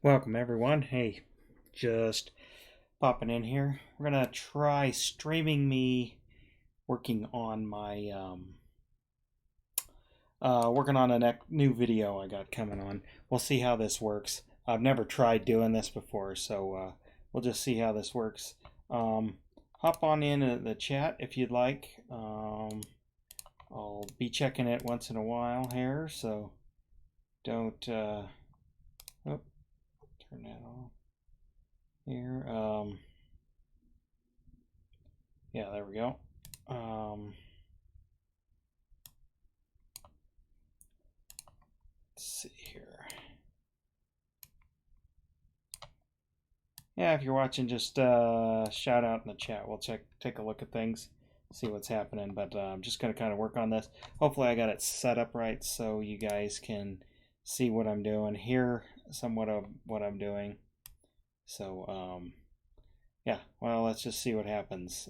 Welcome everyone. Hey, just popping in here. We're gonna try streaming me working on my working on a new video I got coming on. We'll see how this works. I've never tried doing this before, so we'll just see how this works. Hop on in the chat if you'd like. I'll be checking it once in a while here, so don't oh, turn that off here. Yeah, there we go. Let's see here. Yeah, if you're watching, just shout out in the chat. We'll take a look at things, see what's happening. But I'm just going to kind of work on this. Hopefully I got it set up right so you guys can see what I'm doing, hear somewhat of what I'm doing. So, yeah, well, let's just see what happens.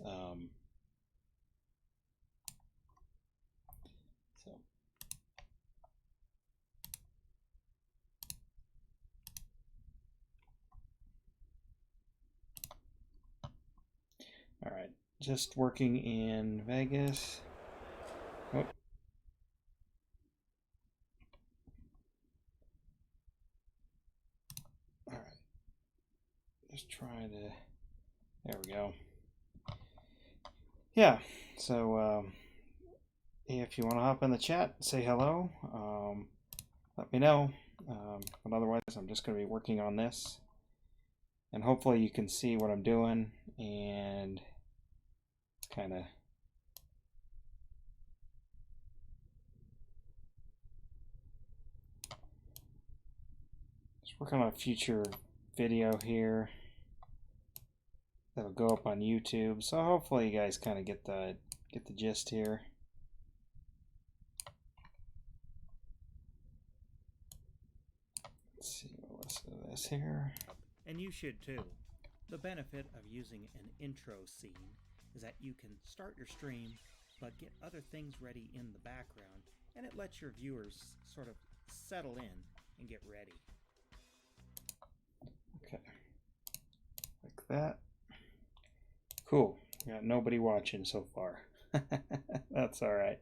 All right, just working in Vegas. Oh. All right, just trying to, there we go. Yeah, so if you want to hop in the chat, say hello, let me know. But otherwise, I'm just going to be working on this. And hopefully you can see what I'm doing and kind of just working on a future video here that'll go up on YouTube. So hopefully you guys kind of get the gist here. Let's see what listen to this here. And you should too. The benefit of using an intro scene is that you can start your stream but get other things ready in the background, and it lets your viewers sort of settle in and get ready. Okay, like that. Cool. Got nobody watching so far. That's all right.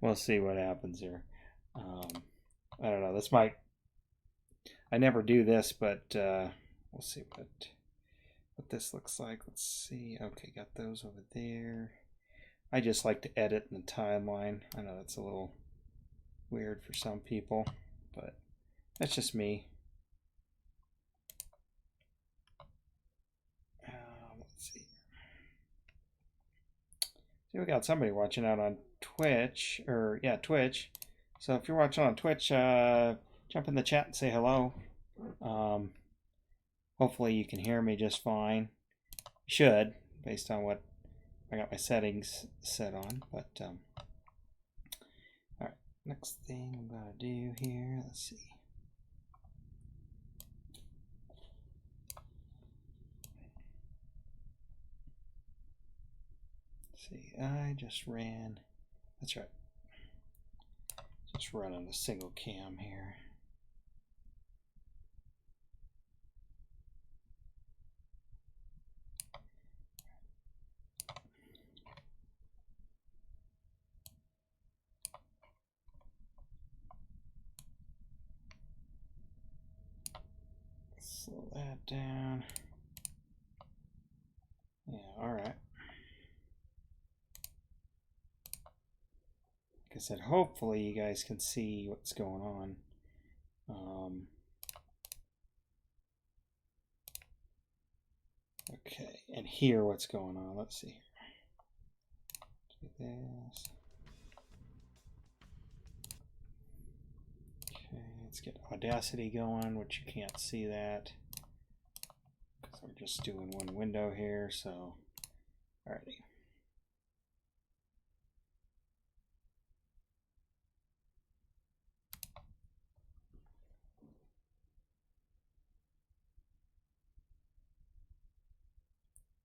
We'll see what happens here. I don't know. This might. I never do this, but we'll see what this looks like. Let's see. Okay, got those over there. I just like to edit in the timeline. I know that's a little weird for some people, but that's just me. Let's see. See, we got somebody watching out on Twitch, or yeah, Twitch. So if you're watching on Twitch, jump in the chat and say hello. Hopefully you can hear me just fine. You should, based on what I got my settings set on. But all right, next thing I'm gonna do here. Let's see. See, I just ran. That's right. Just running a single cam here. Slow that down. Yeah, all right. Like I said, hopefully you guys can see what's going on. Okay, and hear what's going on. Let's see. Do this. Okay, let's get Audacity going, which you can't see that because we're just doing one window here. So, alrighty.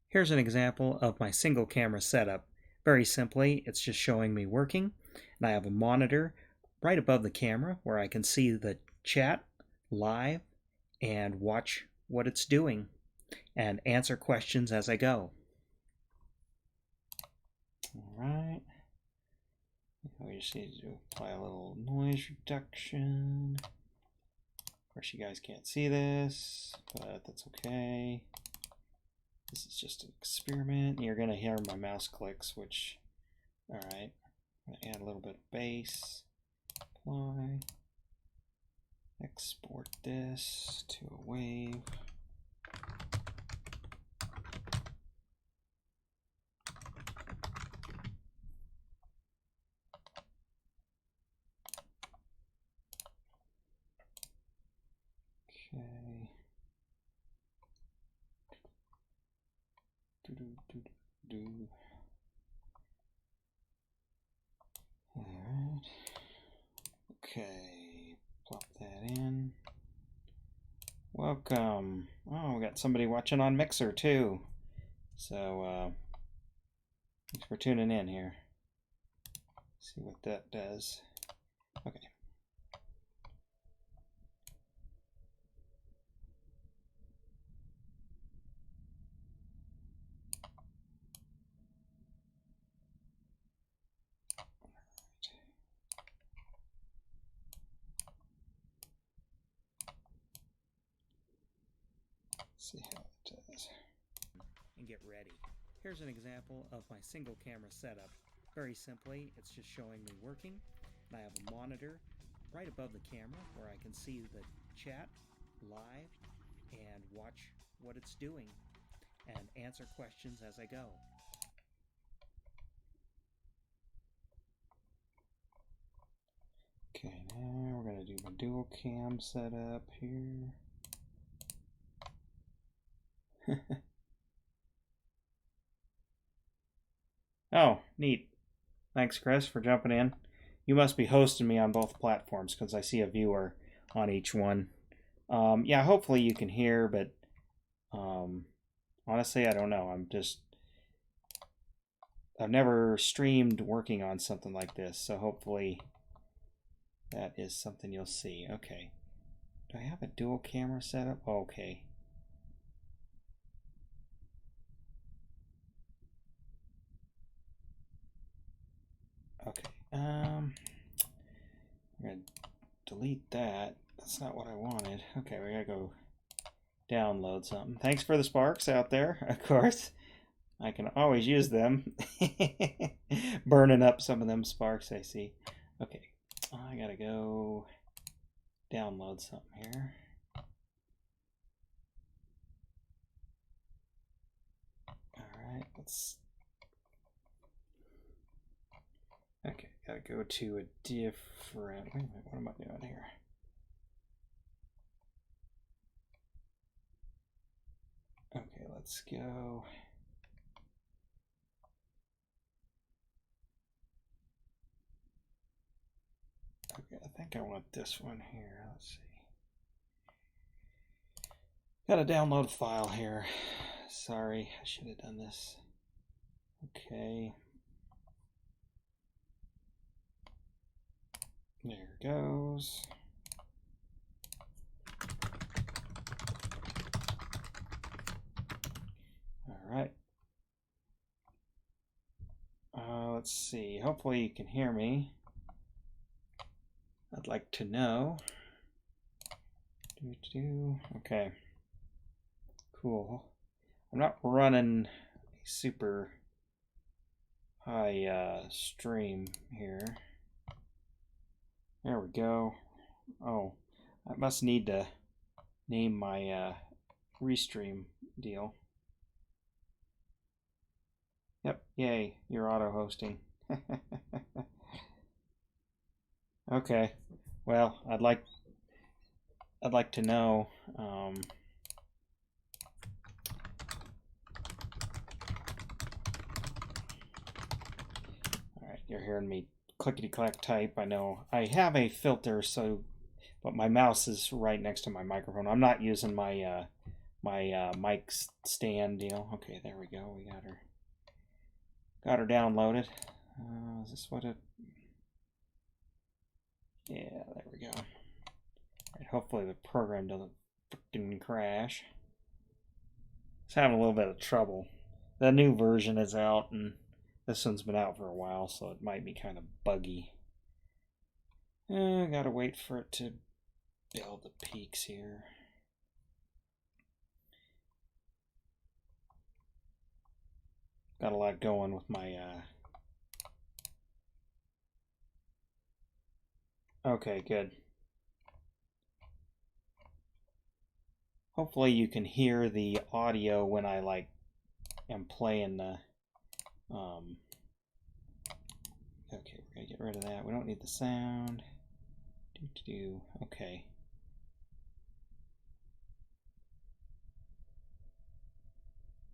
Here's an example of my single camera setup. Very simply, it's just showing me working, and I have a monitor right above the camera where I can see the chat live and watch what it's doing and answer questions as I go. All right. We just need to apply a little noise reduction. Of course, you guys can't see this, but that's okay. This is just an experiment. You're going to hear my mouse clicks, which, all right. I'm going to add a little bit of bass. Apply. Export this to a wave. Okay. Do. All right. Okay. Plop that in. Welcome. Oh, we got somebody watching on Mixer too. So thanks for tuning in here. See what that does. Okay. See how it does. And get ready. Here's an example of my single camera setup. Very simply, it's just showing me working. And I have a monitor right above the camera where I can see the chat live and watch what it's doing and answer questions as I go. Okay, now we're going to do my dual cam setup here. Oh, neat. Thanks, Chris, for jumping in. You must be hosting me on both platforms because I see a viewer on each one. Yeah, hopefully you can hear, but honestly, I don't know. I've never streamed working on something like this, so hopefully that is something you'll see. Okay. Do I have a dual camera setup? Oh, okay. Okay. I'm gonna delete that. That's not what I wanted. Okay, we gotta go download something. Thanks for the sparks out there, of course. I can always use them. Burning up some of them sparks I see. Okay, I gotta go download something here. Alright, let's... Okay, gotta go to a different... Wait a minute, what am I doing here? Okay, let's go... Okay, I think I want this one here. Let's see. Gotta download a file here. Sorry, I should have done this. Okay. There it goes. All right. Let's see. Hopefully you can hear me. I'd like to know. Okay. Cool. I'm not running a super high stream here. There we go. Oh, I must need to name my restream deal. Yep, yay, you're auto hosting. Okay. Well, I'd like to know all right, you're hearing me clickety clack type. I know I have a filter, so but my mouse is right next to my microphone. I'm not using my mic stand deal. Okay, there we go. We got her downloaded. Is this what it? Yeah, there we go. Right, hopefully the program doesn't freaking crash. It's having a little bit of trouble. The new version is out, and this one's been out for a while, so it might be kind of buggy. I gotta wait for it to build the peaks here. Got a lot going with my okay, good. Hopefully you can hear the audio when I like am playing the okay, we're gonna get rid of that. We don't need the sound. Okay.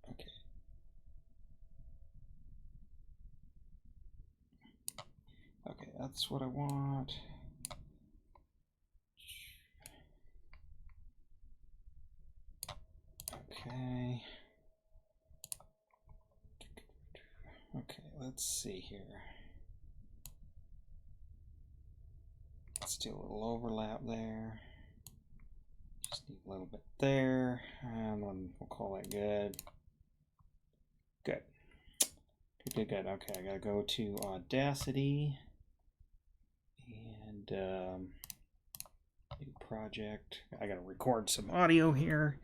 Okay. Okay, that's what I want. Okay. Okay, let's see here. Let's do a little overlap there. Just need a little bit there, and then we'll call it good. Good. Good. Okay, I gotta go to Audacity and new project. I gotta record some audio here.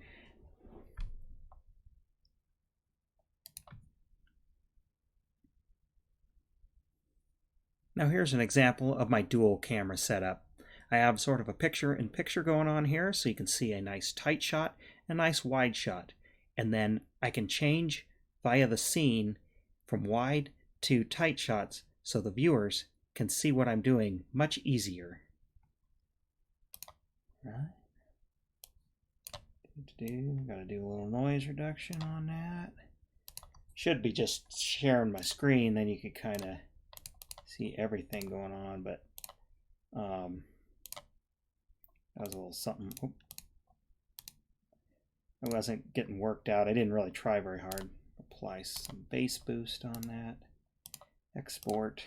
Now here's an example of my dual camera setup. I have sort of a picture-in-picture going on here, so you can see a nice tight shot and a nice wide shot. And then I can change via the scene from wide to tight shots so the viewers can see what I'm doing much easier. Right. Gotta do a little noise reduction on that. Should be just sharing my screen, then you could kind of see everything going on, but that was a little something. Oh. It wasn't getting worked out. I didn't really try very hard. Apply some bass boost on that. Export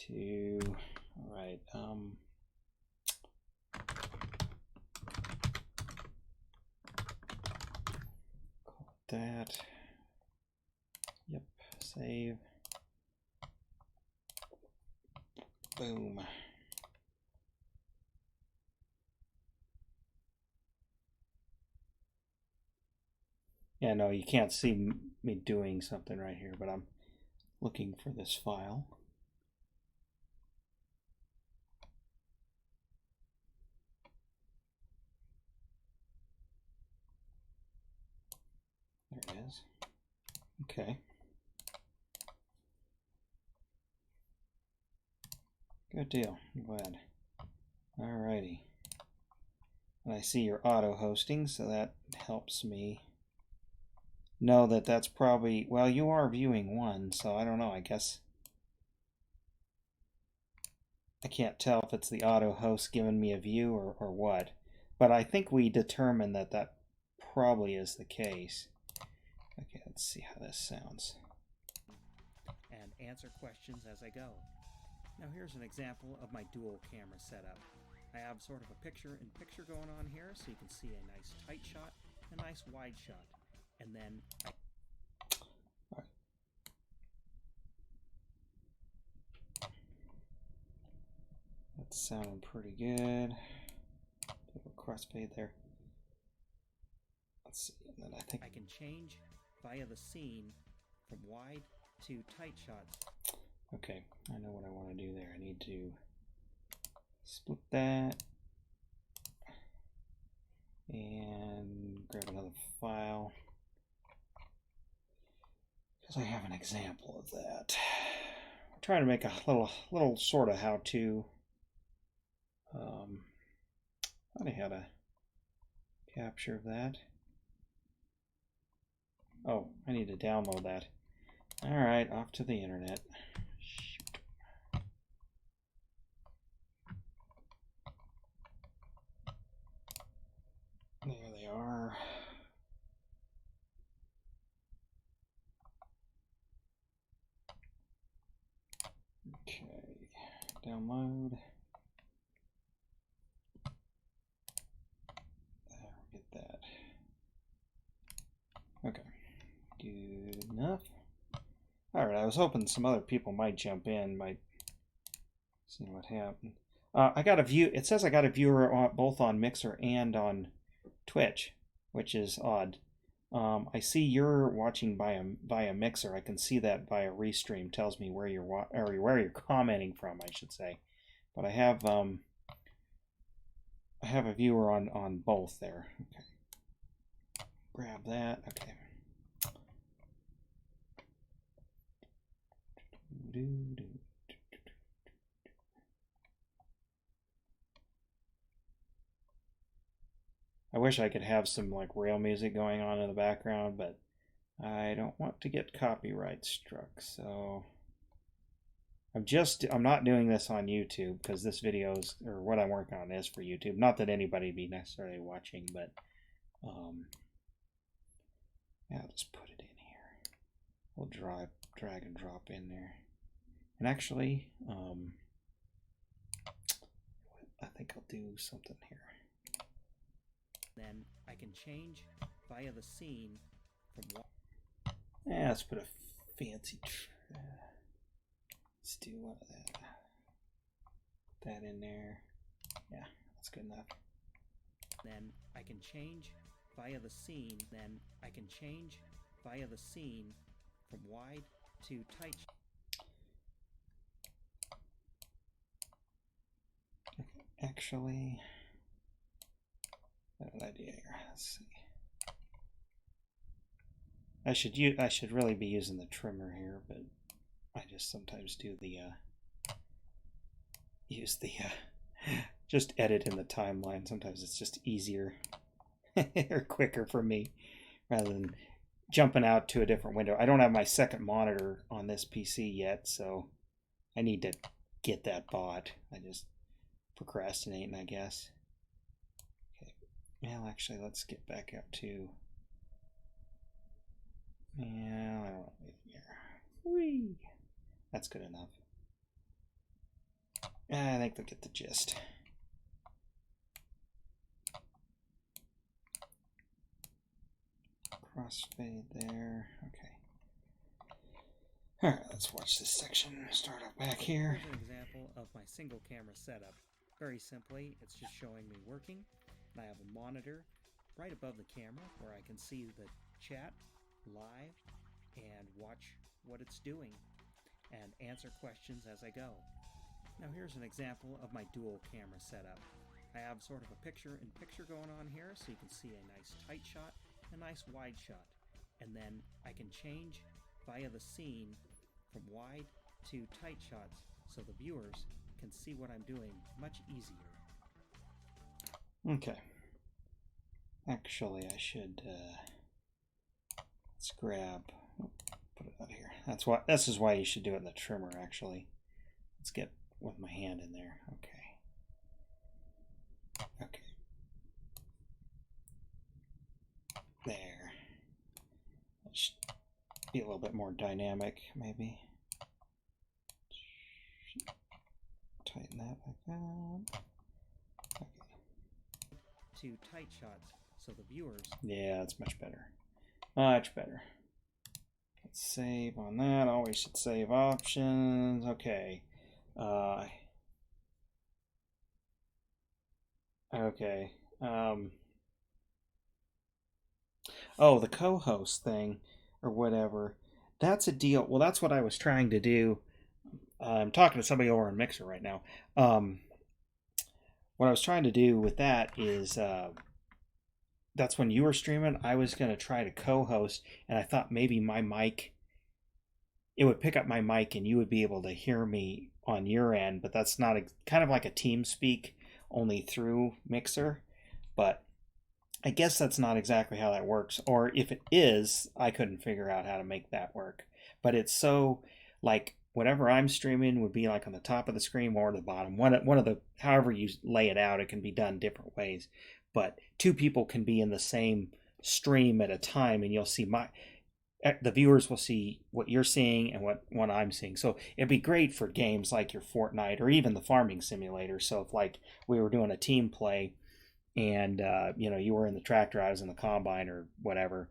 to, all right, call it that. Yep, save. Boom. Yeah, no, you can't see me doing something right here, but I'm looking for this file. There it is. Okay. Good deal. I'm glad. Alrighty. And I see you're auto hosting, so that helps me know that that's probably, well, you are viewing one, so I don't know. I guess I can't tell if it's the auto host giving me a view or what. But I think we determined that that probably is the case. Okay, let's see how this sounds. And answer questions as I go. Now here's an example of my dual camera setup. I have sort of a picture-in-picture going on here, so you can see a nice tight shot, a nice wide shot, and then That's sounding pretty good. Little crossfade there. Let's see, and then I think I can change via the scene from wide to tight shots. Okay, I know what I want to do there. I need to split that and grab another file because I have an example of that. I'm trying to make a little sort of how-to. I had a capture of that. Oh, I need to download that. All right, off to the internet. Shoot. There they are. Okay, download. enough. All right, I was hoping some other people might jump in, might see what happened. I got a view. It says I got a viewer both on Mixer and on Twitch, which is odd. I see you're watching via Mixer. I can see that via Restream. Tells me where you're or where you're commenting from, I should say. But I have a viewer on both there. Okay. Grab that. Okay. I wish I could have some like rail music going on in the background, but I don't want to get copyright struck. So I'm not doing this on YouTube because this video is, or what I'm working on is for YouTube. Not that anybody be necessarily watching, but yeah, I'll just put it in here. We'll drag and drop in there. And actually, I think I'll do something here. Then I can change via the scene from what. Yeah, let's put a fancy. Let's do one of that in there. Yeah, that's good enough. Then I can change via the scene. Then I can change via the scene from wide to tight. Okay, actually, I have an idea here. Let's see. I should really be using the trimmer here, but I just sometimes do the just edit in the timeline. Sometimes it's just easier or quicker for me rather than jumping out to a different window. I don't have my second monitor on this PC yet, so I need to get that bought. I just procrastinating, I guess. Okay. Well, actually, let's get back up to. Yeah, I don't want to leave it here. Whee! That's good enough. I think they'll get the gist. Crossfade there. Okay. Alright, let's watch this section start up back here. Here's an example of my single camera setup. Very simply, it's just showing me working. I have a monitor right above the camera where I can see the chat live and watch what it's doing and answer questions as I go. Now here's an example of my dual camera setup. I have sort of a picture-in-picture going on here, so you can see a nice tight shot, a nice wide shot, and then I can change via the scene from wide to tight shots so the viewers can see what I'm doing much easier. Okay. Actually, I should let's grab, put it out here. This is why you should do it in the trimmer, actually. Let's get with my hand in there. Okay. Okay. There. That should be a little bit more dynamic, maybe. Tighten that like that. Okay. To tight shots so the viewers. Yeah, that's much better. Much better. Let's save on that. Always should save options. Okay. Okay. Oh, the co-host thing or whatever. That's a deal. Well, that's what I was trying to do. I'm talking to somebody over on Mixer right now. What I was trying to do with that is that's when you were streaming. I was going to try to co-host, and I thought maybe my mic, it would pick up my mic and you would be able to hear me on your end, but that's not kind of like a TeamSpeak only through Mixer. But I guess that's not exactly how that works. Or if it is, I couldn't figure out how to make that work. But it's so like whatever I'm streaming would be like on the top of the screen or the bottom. One of the, however you lay it out, it can be done different ways. But two people can be in the same stream at a time, and you'll see the viewers will see what you're seeing and what I'm seeing. So it'd be great for games like your Fortnite or even the farming simulator. So if like we were doing a team play and you were in the tractor, I was in the combine or whatever,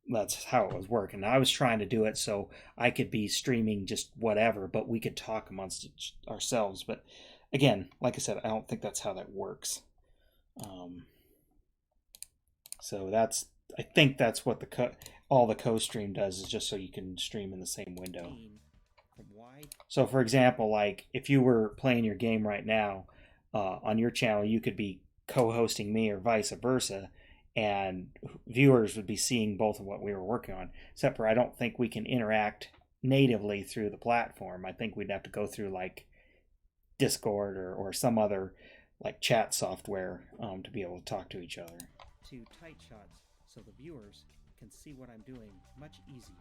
that's how it was working. I was trying to do it so I could be streaming just whatever, but we could talk amongst ourselves. But again, like I said, I don't think that's how that works. So I think that's what all the co-stream does, is just so you can stream in the same window. So for example, like if you were playing your game right now on your channel, you could be co-hosting me or vice versa, and viewers would be seeing both of what we were working on. Except for I don't think we can interact natively through the platform. I think we'd have to go through like Discord or some other like chat software to be able to talk to each other. To tight shots so the viewers can see what I'm doing much easier.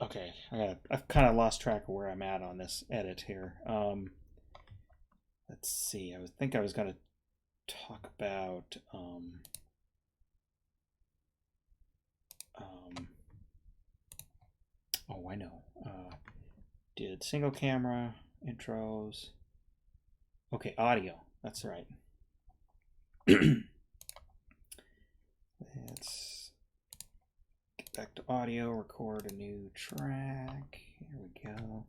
Okay, now I've kind of lost track of where I'm at on this edit here. Let's see. I think I was going to talk about oh, I know. Did single camera intros. Okay, audio. That's right. Let's get back to audio, record a new track. Here we go.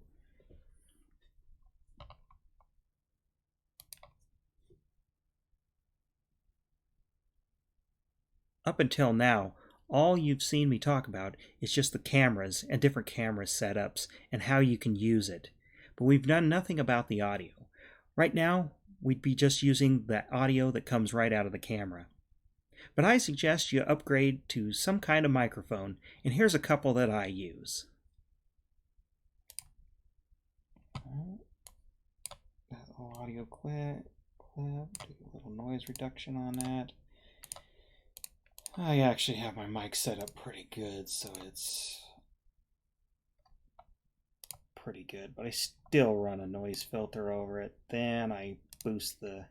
Up until now, all you've seen me talk about is just the cameras and different camera setups and how you can use it. But we've done nothing about the audio. Right now, we'd be just using the audio that comes right out of the camera. But I suggest you upgrade to some kind of microphone, and here's a couple that I use. That audio clip, do a little noise reduction on that. I actually have my mic set up pretty good, so it's pretty good, but I still run a noise filter over it. Then I boost the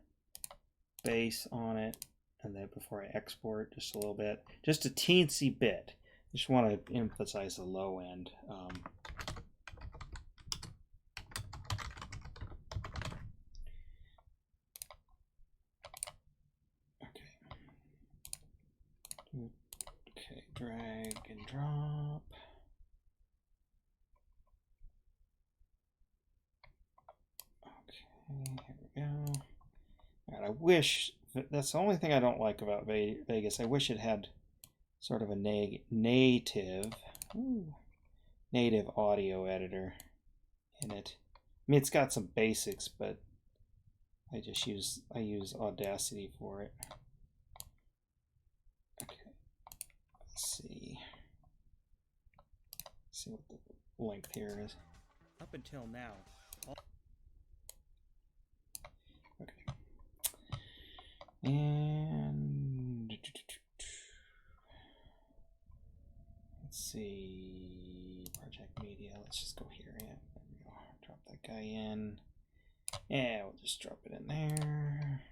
bass on it, and then before I export just a little bit, just a teensy bit. Just want to emphasize the low end. Okay, drag and drop. Okay, here we go. All right, I wish, that's the only thing I don't like about Vegas. I wish it had sort of a native audio editor in it. I mean, it's got some basics, but I use Audacity for it. Okay, let's see what the length here is. Up until now, okay, and let's see, project media. Let's just go here. Yeah, there we go. Drop that guy in. Yeah, we'll just drop it in there.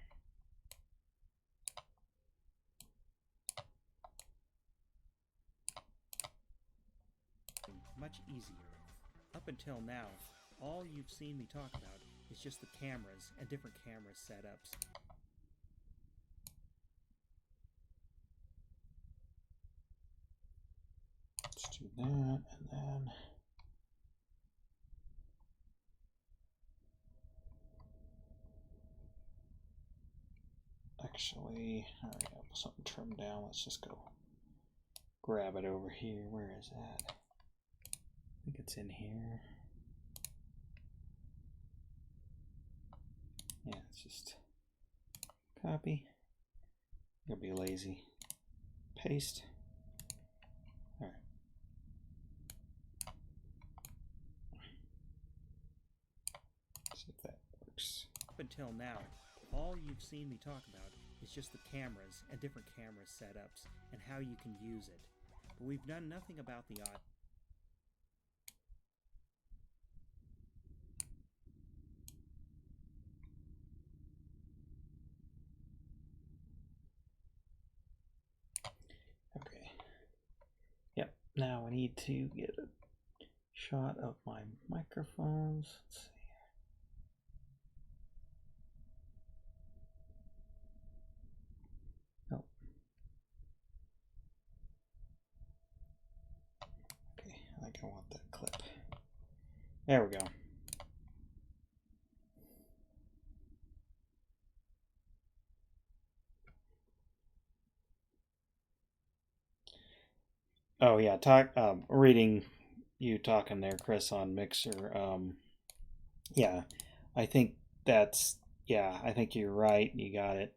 much easier. Up until now, all you've seen me talk about is just the cameras and different camera setups. Let's do that, and then actually, all right, I'll put something trimmed down. Let's just go grab it over here. Where is that? I think it's in here. Yeah, it's just copy. You'll be lazy. Paste. All right. See if that works. Up until now, all you've seen me talk about is just the cameras and different camera setups and how you can use it. But we've done nothing about the audio. Okay. Yep. Now I need to get a shot of my microphones. Let's see. think I want that clip. There we go. Oh yeah, reading you talking there, Chris, on Mixer. Yeah, I think that's yeah. I think you're right. You got it.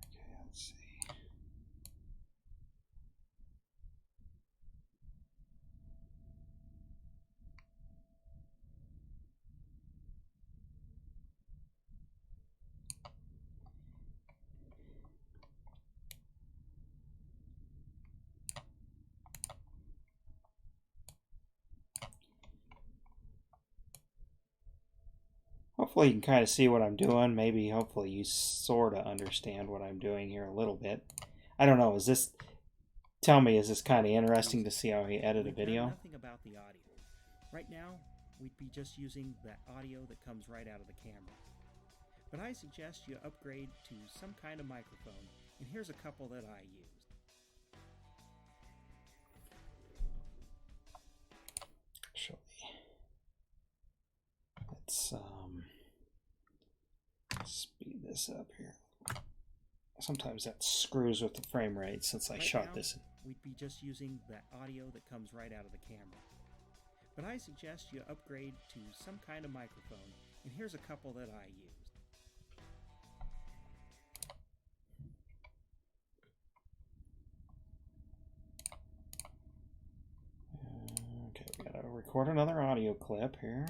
Okay, let's see. Hopefully you can kind of see what I'm doing. Maybe hopefully you sort of understand what I'm doing here a little bit. I don't know. Tell me, is this kind of interesting to see how he edit a video? Nothing about the audio. Right now, we'd be just using the audio that comes right out of the camera. But I suggest you upgrade to some kind of microphone, and here's a couple that I used. Actually, let's speed this up here. Sometimes that screws with the frame rate since I shot this. We'd be just using the audio that comes right out of the camera. But I suggest you upgrade to some kind of microphone, and here's a couple that I used. Okay, we gotta record another audio clip here.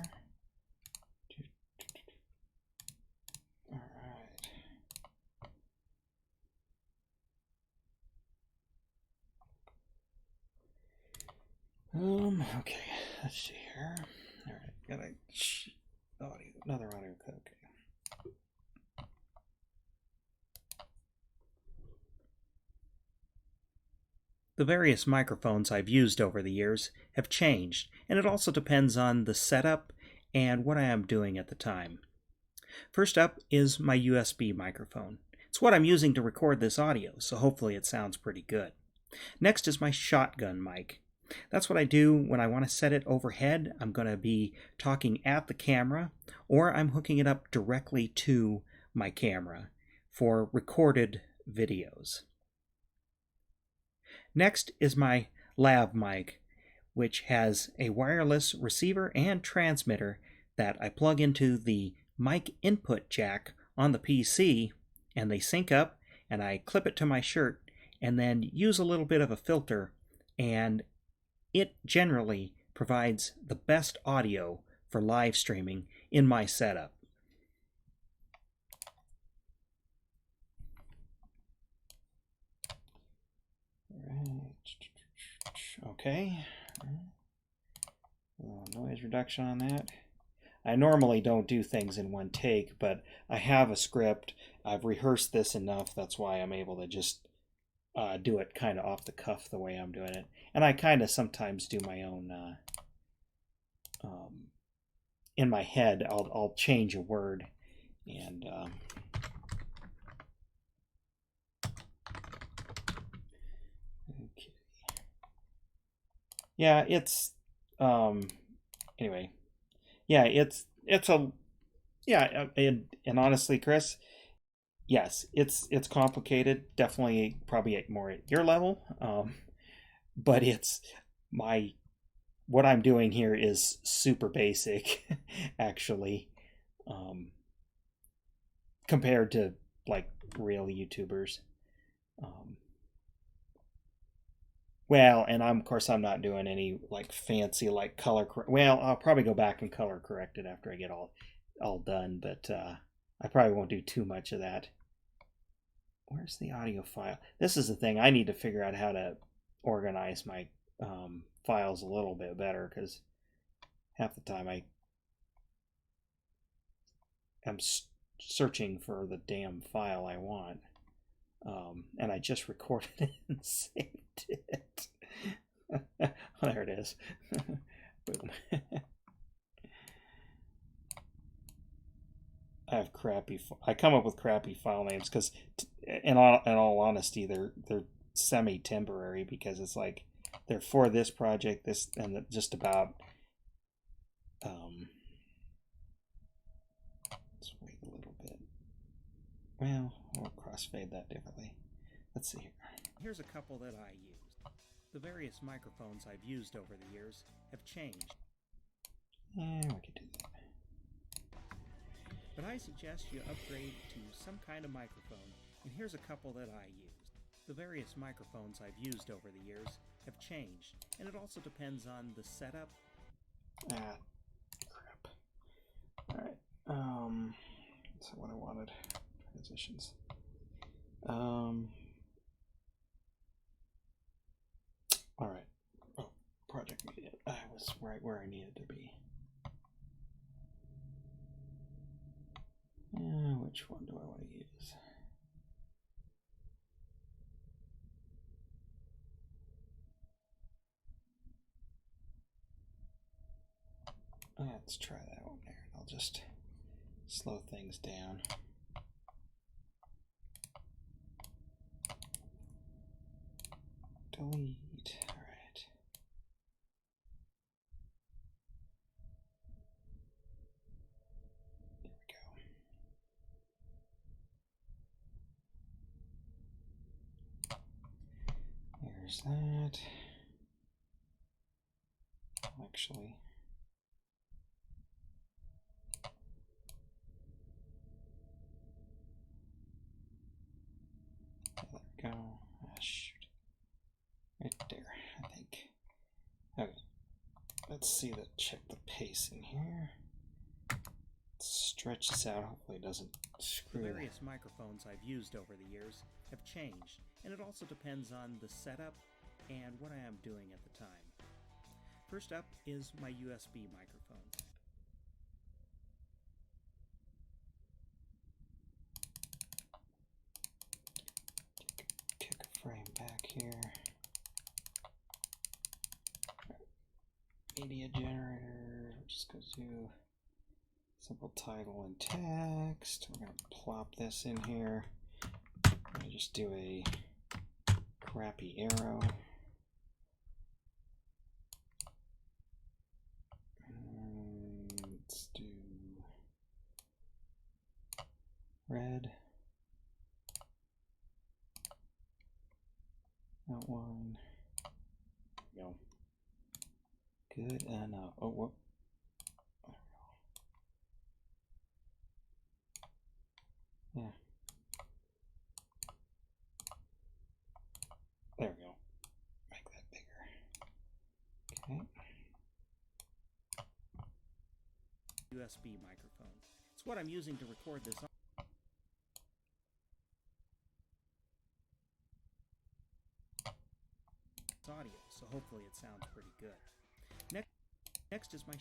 Okay, let's see here. All right, got another audio clip. Okay. The various microphones I've used over the years have changed, and it also depends on the setup and what I am doing at the time. First up is my USB microphone. It's what I'm using to record this audio, so hopefully it sounds pretty good. Next is my shotgun mic. That's what I do when I want to set it overhead. I'm going to be talking at the camera, or I'm hooking it up directly to my camera for recorded videos. Next is my lav mic, which has a wireless receiver and transmitter that I plug into the mic input jack on the PC, and they sync up, and I clip it to my shirt and then use a little bit of a filter, and it generally provides the best audio for live streaming in my setup. Okay. Noise reduction on that. I normally don't do things in one take, but I have a script. I've rehearsed this enough. That's why I'm able to just do it kind of off the cuff the way I'm doing it. And I kind of sometimes do my own, in my head, I'll change a word. And okay. Yeah, it's, anyway. Yeah, it's a, yeah, and honestly, Chris, yes, it's complicated. Definitely, probably more at your level. But it's what I'm doing here is super basic, actually, compared to like real YouTubers. Well, and of course I'm not doing any like fancy like well, I'll probably go back and color correct it after I get all done, but I probably won't do too much of that. Where's the audio file? This is the thing. I need to figure out how to organize my files a little bit better, because half the time I am searching for the damn file I want. And I just recorded it and saved it. There it is. Boom. I have crappy. I come up with crappy file names because, in all honesty, they're semi-temporary because it's like they're for this project, this, and just about. Let's wait a little bit. Well, I'll crossfade that differently. Let's see here. Here's a couple that I used. The various microphones I've used over the years have changed. Yeah, we could do that. But I suggest you upgrade to some kind of microphone, and here's a couple that I used. The various microphones I've used over the years have changed, and it also depends on the setup. Ah, crap. Alright, so what I wanted, transitions. Alright, oh, project media. I was right where I needed to be. Which one do I want to use? Let's try that one there. I'll just slow things down. Delete. All right. There we go. There's that. Actually, there we go. Ah, shoot. Right there, I think. Okay. Let's see check the pacing here. Let's stretch this out. Hopefully it doesn't screw. The various microphones I've used over the years have changed, and it also depends on the setup and what I am doing at the time. First up is my USB microphone. Kick a frame back here. Media generator. We're just going to do simple title and text. We're going to plop this in here. I'm going to just do a crappy arrow. Let's do red. Outline. There we go. Good enough. Oh, whoop. There we go. Yeah. There we go. Make that bigger. Okay. USB microphone. It's what I'm using to record this audio, so hopefully it sounds pretty good. Next is my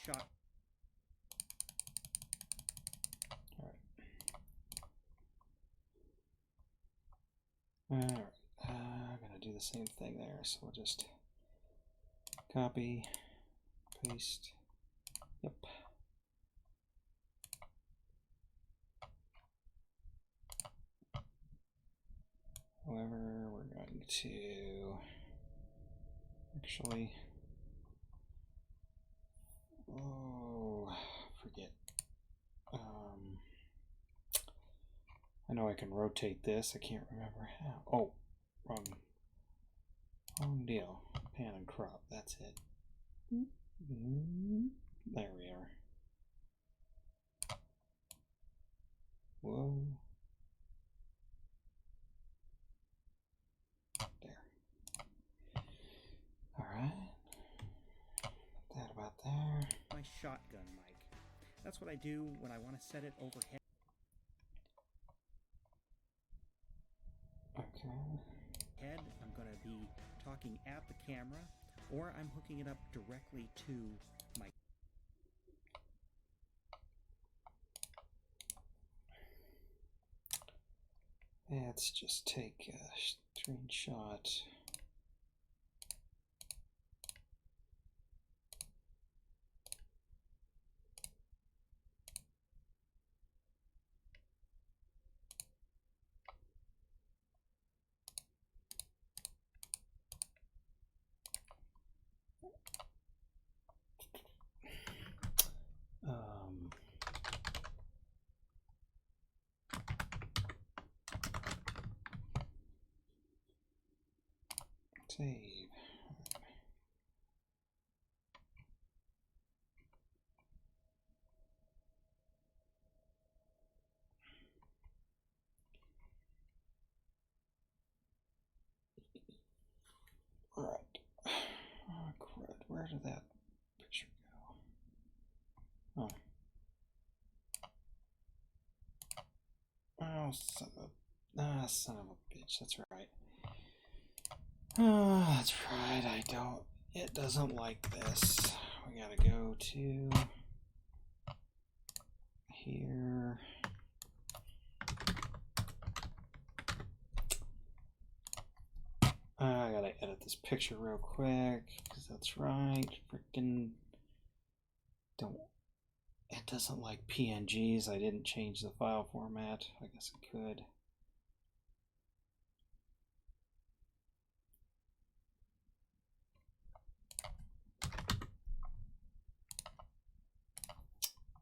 shot. All right. I'm gonna do the same thing there, so we'll just copy, paste. Yep. However, we're going to actually, forget. I know I can rotate this. I can't remember how. Oh, wrong deal. Pan and crop. That's it. There we are. Whoa. There. All right. Put that about there. My shotgun mic. That's what I do when I want to set it overhead. Okay. I'm going to be talking at the camera, or I'm hooking it up directly to my Let's just take a screenshot. Save. All right. Oh, crud. Where did that picture go? Oh. Oh, son of a bitch. That's right. Oh, that's right. It doesn't like this. We gotta go to here. I gotta edit this picture real quick, because that's right. Freaking don't. It doesn't like PNGs. I didn't change the file format. I guess it could.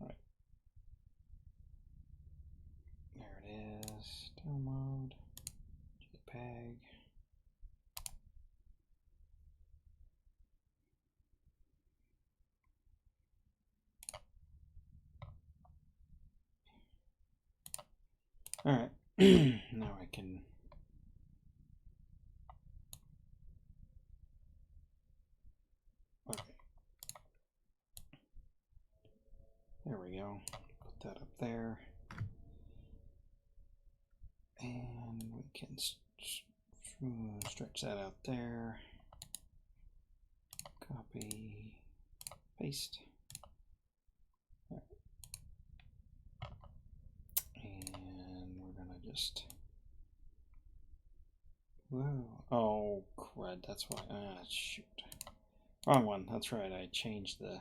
Alright. There it is. Download. JPEG. Alright. Now I can. Okay. There we go. Put that up there. And we can stretch that out there. Copy, paste. There. And we're gonna just. Whoa. Oh, crud. That's why. Ah, shoot. Wrong one. That's right. I changed the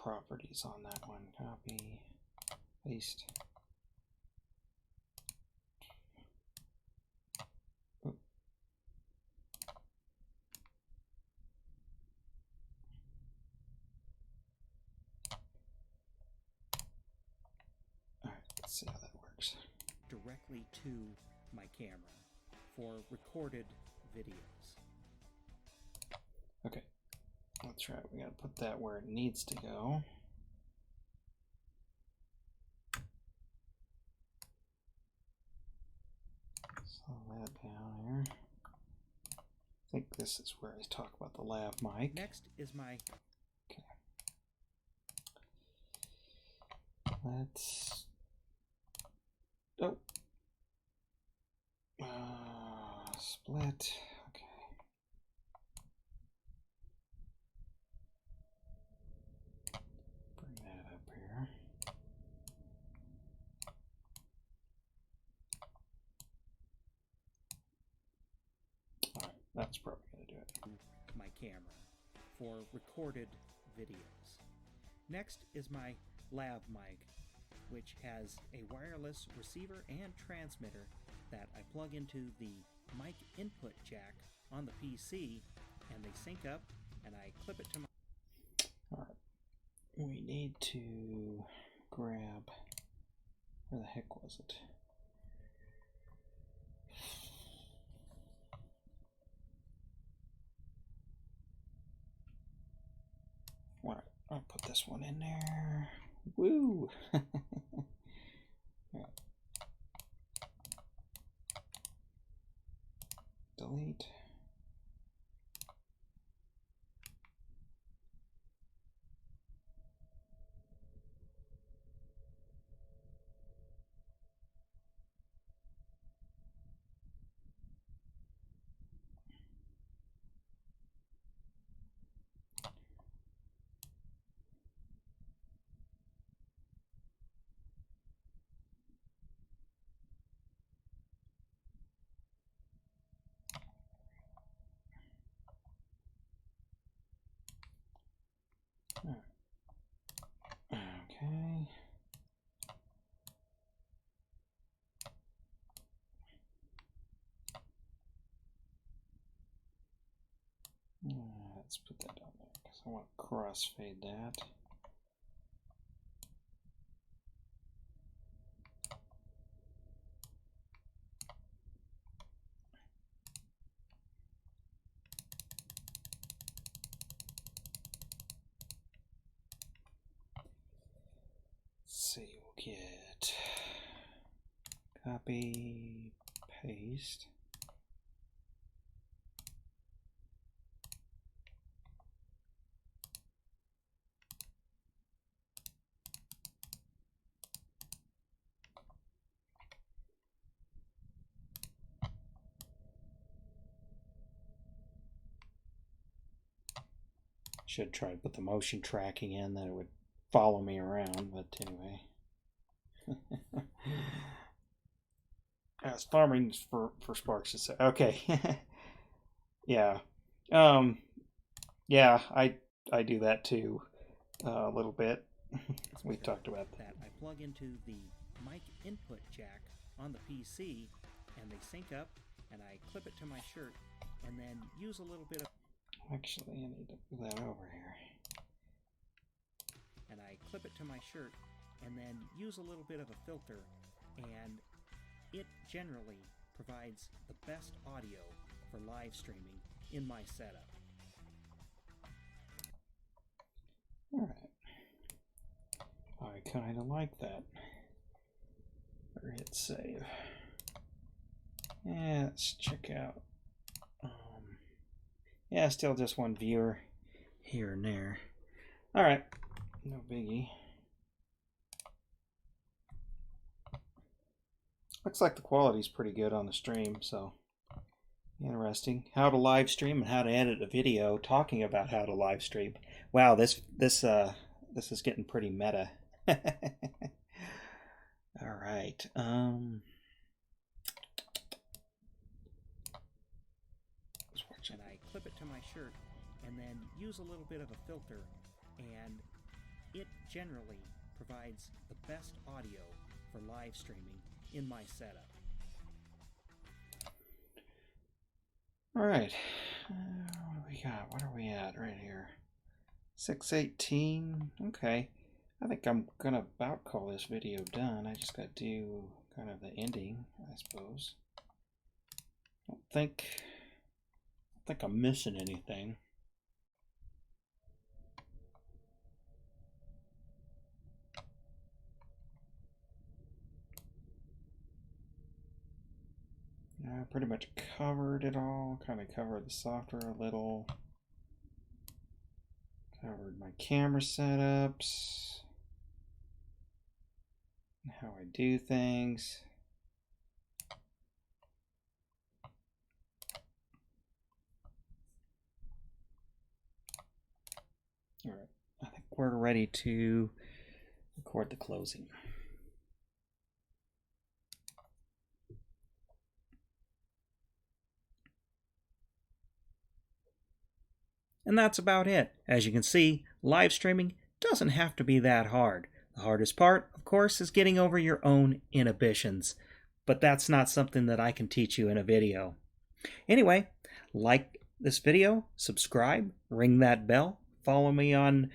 properties on that one. Copy, paste. Oh. All right, let's see how that works. Directly to my camera for recorded videos. Okay, that's right. We gotta put that where it needs to go. Slow that down here. I think this is where I talk about the lav mic. Next is my. Okay. Let's. Oh. Split. Okay. Bring that up here. All right, that's probably gonna do it. My camera for recorded videos. Next is my lav mic, which has a wireless receiver and transmitter that I plug into the mic input jack on the PC, and they sync up, and I clip it to my. All right, we need to grab. Where the heck was it? All right, I'll put this one in there. Woo! Right. Delete. let's put that down there because I want to crossfade that. Let's see, we'll get copy, paste. Should try to put the motion tracking in that it would follow me around, but anyway. As farming for Sparks to say. Okay. Yeah. Yeah, I do that too a little bit. We talked about that. I plug into the mic input jack on the PC and they sync up, and I clip it to my shirt and then use a little bit of Actually, I need to put that over here. And I clip it to my shirt and then use a little bit of a filter, and it generally provides the best audio for live streaming in my setup. Alright. I kind of like that. Or hit save. Yeah, let's check out. Yeah, still just one viewer here and there. Alright, no biggie. Looks like the quality's pretty good on the stream, so interesting. How to live stream and how to edit a video talking about how to live stream. Wow, this is getting pretty meta. Alright. And I clip it to my shirt and then use a little bit of a filter, and it generally provides the best audio for live streaming in my setup. Alright, what do we got? What are we at right here? 6:18. Okay, I think I'm gonna about call this video done. I just gotta do kind of the ending, I suppose. I don't think I'm missing anything. I pretty much covered it all. Kind of covered the software a little. Covered my camera setups. And how I do things. All right, I think we're ready to record the closing. And that's about it. As you can see, live streaming doesn't have to be that hard. The hardest part, of course, is getting over your own inhibitions. But that's not something that I can teach you in a video. Anyway, like this video, subscribe, ring that bell, follow me on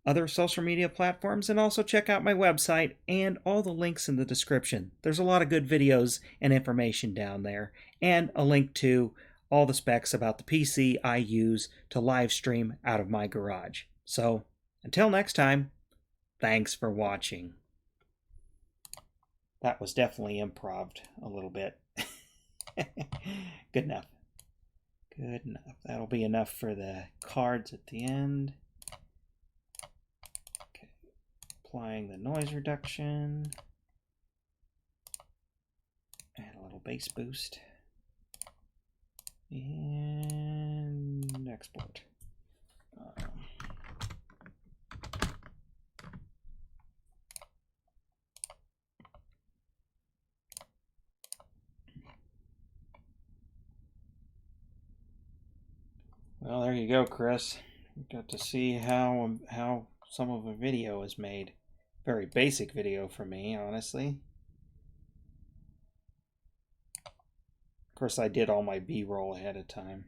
other social media platforms, and also check out my website and all the links in the description. There's a lot of good videos and information down there, and a link to all the specs about the PC I use to live stream out of my garage. So, until next time, thanks for watching. That was definitely improv'd a little bit. Good enough. Good enough. That'll be enough for the cards at the end. Okay. Applying the noise reduction. Add a little bass boost. And export. Well, there you go, Chris. You got to see how some of a video is made. Very basic video for me, honestly. Of course, I did all my B-roll ahead of time.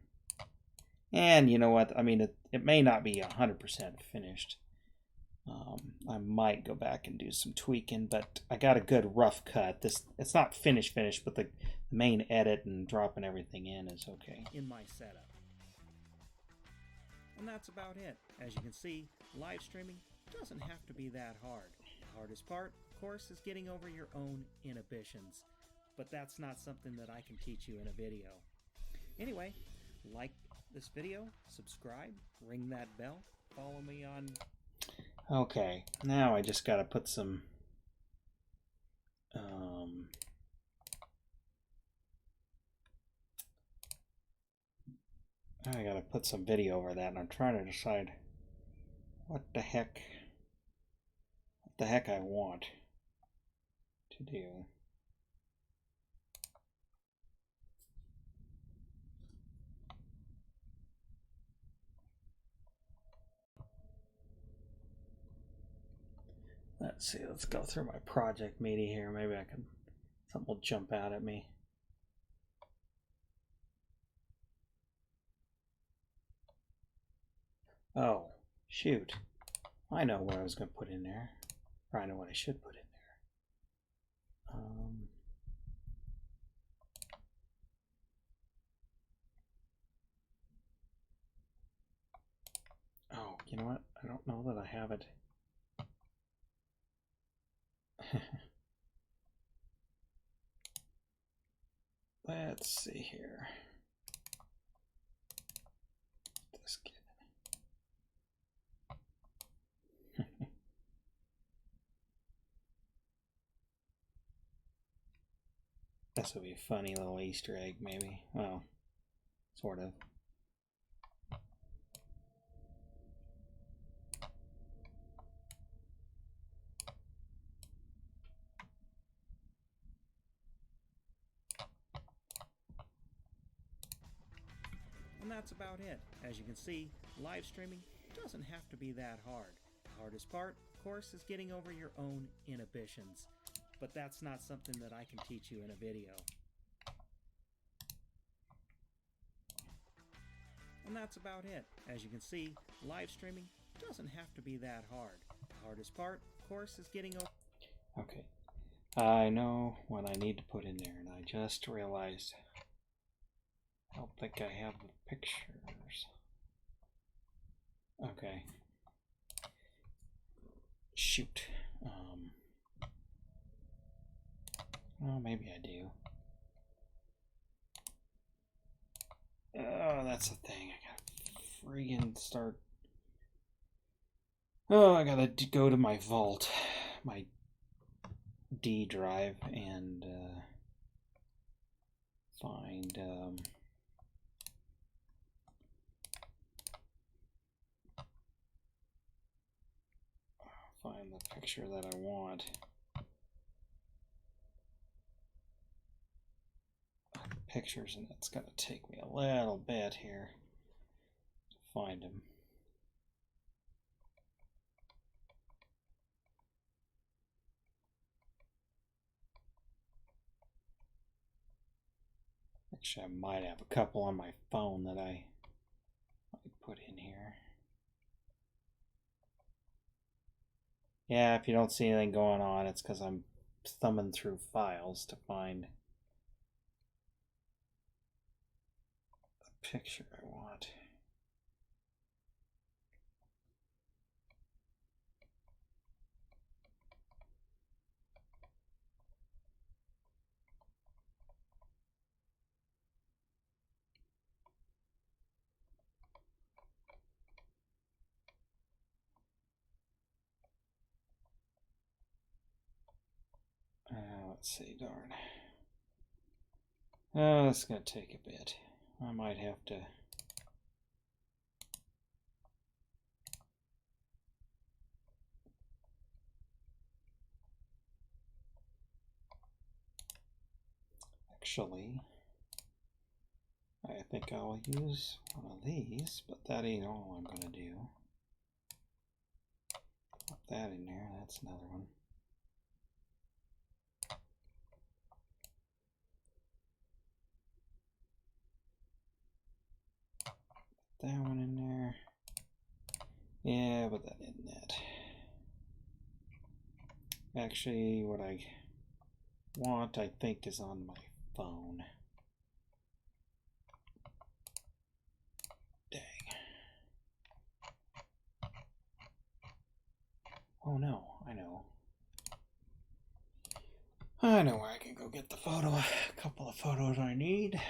And you know what? I mean, it may not be 100% finished. I might go back and do some tweaking, but I got a good rough cut. It's not finished, but the main edit and dropping everything in is okay. In my setup. And that's about it. As you can see, live streaming doesn't have to be that hard. The hardest part, of course, is getting over your own inhibitions. But that's not something that I can teach you in a video. Anyway, like this video, subscribe, ring that bell, follow me on... Okay, now I just got to put some I got to put some video over that, and I'm trying to decide what the heck I want to do. Let's see, let's go through my project media here. Maybe I can, something will jump out at me. Oh, shoot. I know what I was going to put in there. Or I know what I should put in there. Oh, you know what? I don't know that I have it. Let's see here. This kid. This would be a funny little Easter egg, maybe. Well, sort of. And that's about it. As you can see, live streaming doesn't have to be that hard. The hardest part, of course, is getting over your own inhibitions. But that's not something that I can teach you in a video. And that's about it. As you can see, live streaming doesn't have to be that hard. The hardest part, of course, is getting over... Okay. I know what I need to put in there, and I just realized I don't think I have the pictures. Okay. Shoot. Well, maybe I do. Oh, that's the thing. I gotta friggin' start. Oh, I gotta go to my vault, my D drive, and find the picture that I want. Pictures, and it's gonna take me a little bit here to find them. Actually, I might have a couple on my phone that I might put in here. Yeah, if you don't see anything going on, it's because I'm thumbing through files to find the picture I want. Let's see, darn. Oh, that's going to take a bit. I might have to... Actually, I think I'll use one of these, but that ain't all I'm going to do. Put that in there, that's another one. that one in there. Yeah, but that isn't it. Actually, what I want, I think, is on my phone. Dang. Oh no, I know. I know where I can go get the photo. A couple of photos I need.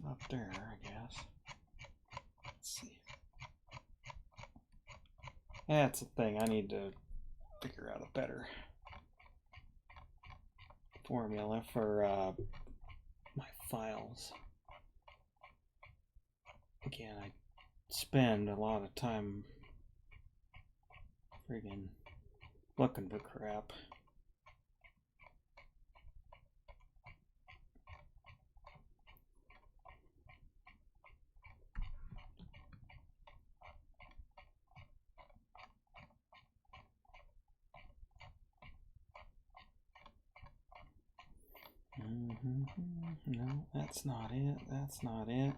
Up there, I guess. Let's see. That's the thing. I need to figure out a better formula for my files. Again, I spend a lot of time friggin' looking for crap. No, that's not it. That's not it.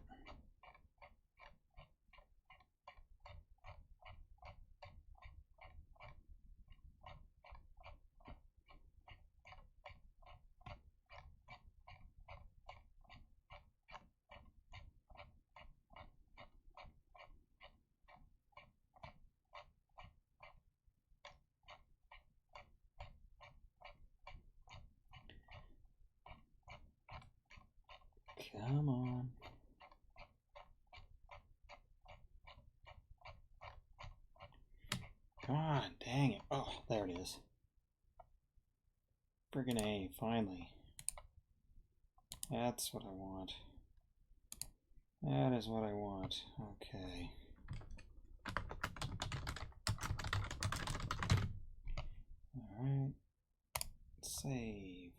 Come on. Come on, dang it. Oh, there it is. Friggin' A, finally. That's what I want. That is what I want. Okay. Alright. Save.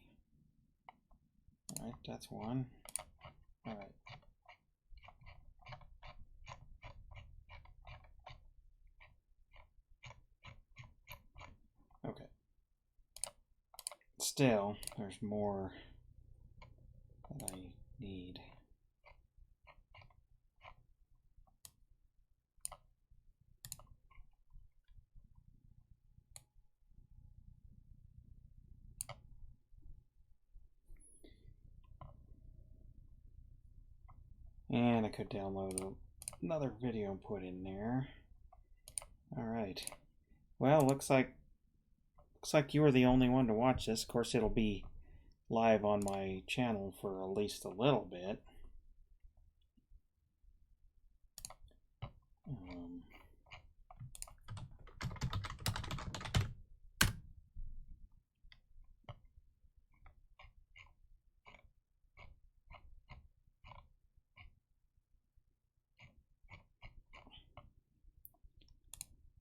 Alright, that's one. Alright. Okay. Still, there's more that I need. And I could download another video and put in there. Alright. Well, looks like you were the only one to watch this. Of course, it'll be live on my channel for at least a little bit.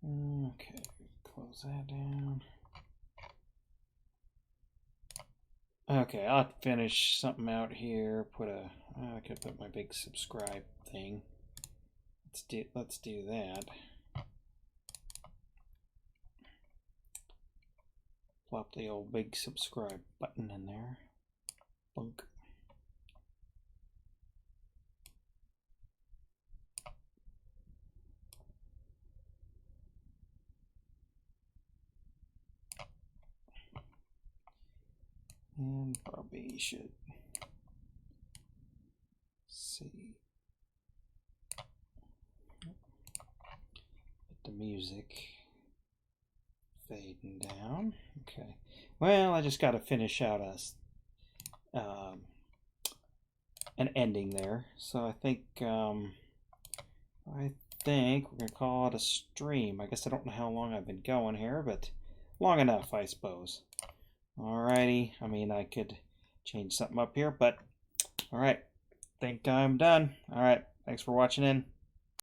Okay, close that down. Okay, I'll finish something out here. I could put my big subscribe thing. Let's do that. Plop the old big subscribe button in there. Bunk. And probably should see. Get the music fading down. Okay. Well, I just got to finish out an ending there. So I think we're gonna call it a stream. I guess I don't know how long I've been going here, but long enough, I suppose. Alrighty. I mean, I could change something up here, but alright. Think I'm done. Alright. Thanks for watching in.